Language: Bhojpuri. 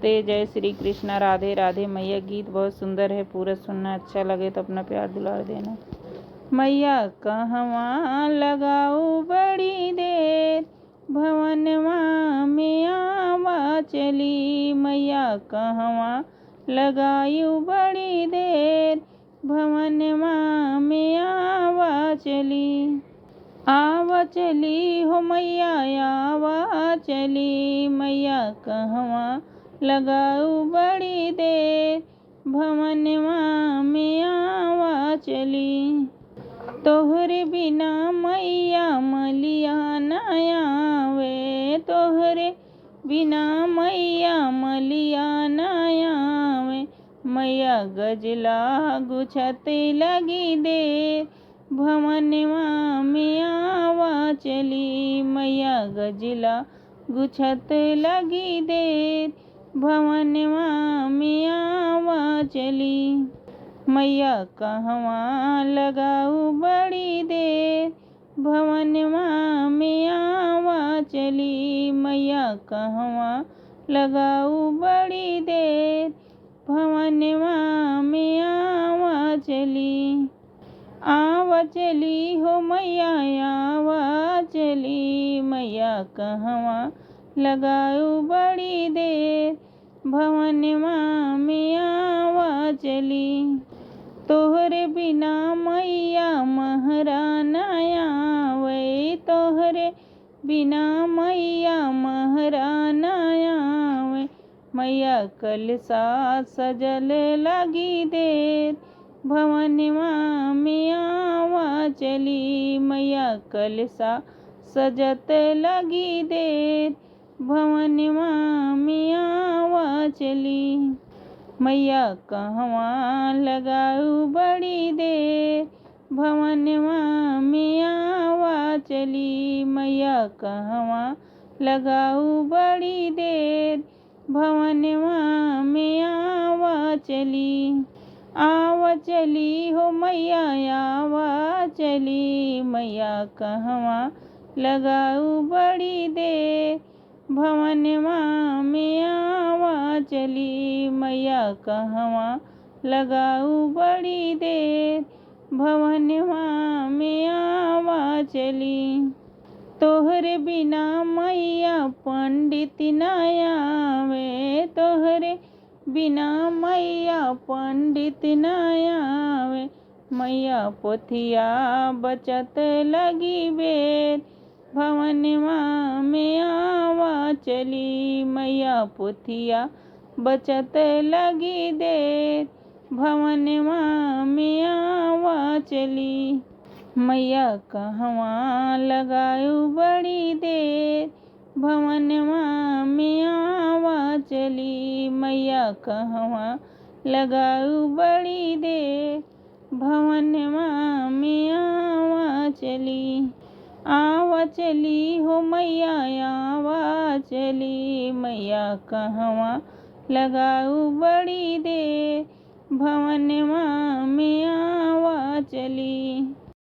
नमस्ते, जय श्री कृष्णा, राधे राधे। मैया गीत बहुत सुंदर है, पूरा सुनना। अच्छा लगे तो अपना प्यार दुलार देना। मैया कहवा लगाऊ बड़ी देर, भवनवा में आवा चली। मैया कहवा लगायू बड़ी देर, भवनवा में आवा चली। आवा चली हो मैया आवा चली, मैया कहवा लगाऊ बड़ी देर, भवनवा में आवा चली। तोहरे बिना मैया मलिया न आवे, तोहरे बिना मैया मलिया न आवे। मैया गजला गुछते लगी देर, भवनवा में आवा चली। मैया गजला गुछत लगी देर, भवनवा में आवा चली। मैया कहवा लगाऊ बड़ी देर, भवनवा में आवा चली। मैया कहवा लगाऊ बड़ी देर, भवनवा में आवा चली। आवा चली हो मैया आवा चली, मैया कहवा लगाऊ बड़ी देर, भवनवा में आवा चली। तोहरे बिना मैया महरा न आवे, तोहरे बिना मैया महरा न आवे। मैया कलसा सजल लगी देर, भवनवा में आवा चली। मैया कलसा सजत लगी देर, भवनवा में आवा चली। मैया कहवा लगाऊ बड़ी देर, भवनवा में आवा चली। मैया कहवा लगाऊ बड़ी देर, भवनवा में आवा चली। आवा चली हो मैया आवा चली, मैया कहवा लगाऊ बड़ी देर, भवनवा में आवा चली। मैया कहवा लगाऊ बड़ी देर, भवनवा में आवा चली। तोहरे बिना मैया पंडित न आवे, तोहरे बिना मैया पंडित न आवे। मैया पोथिया बचत लगी बेर, भवनवा में आवा चली। मैया पोथिया बचत लगी देर, भवनवा में आवा चली। मैया कहवा लगाऊ बड़ी देर, भवनवा में आवा चली। मैया कहवा लगाऊ बड़ी देर, भवनवा में आवा चली। आवा चली हो मैया आवा चली, मैया कहवा लगाऊ बड़ी देर, भवनवा में आवा चली।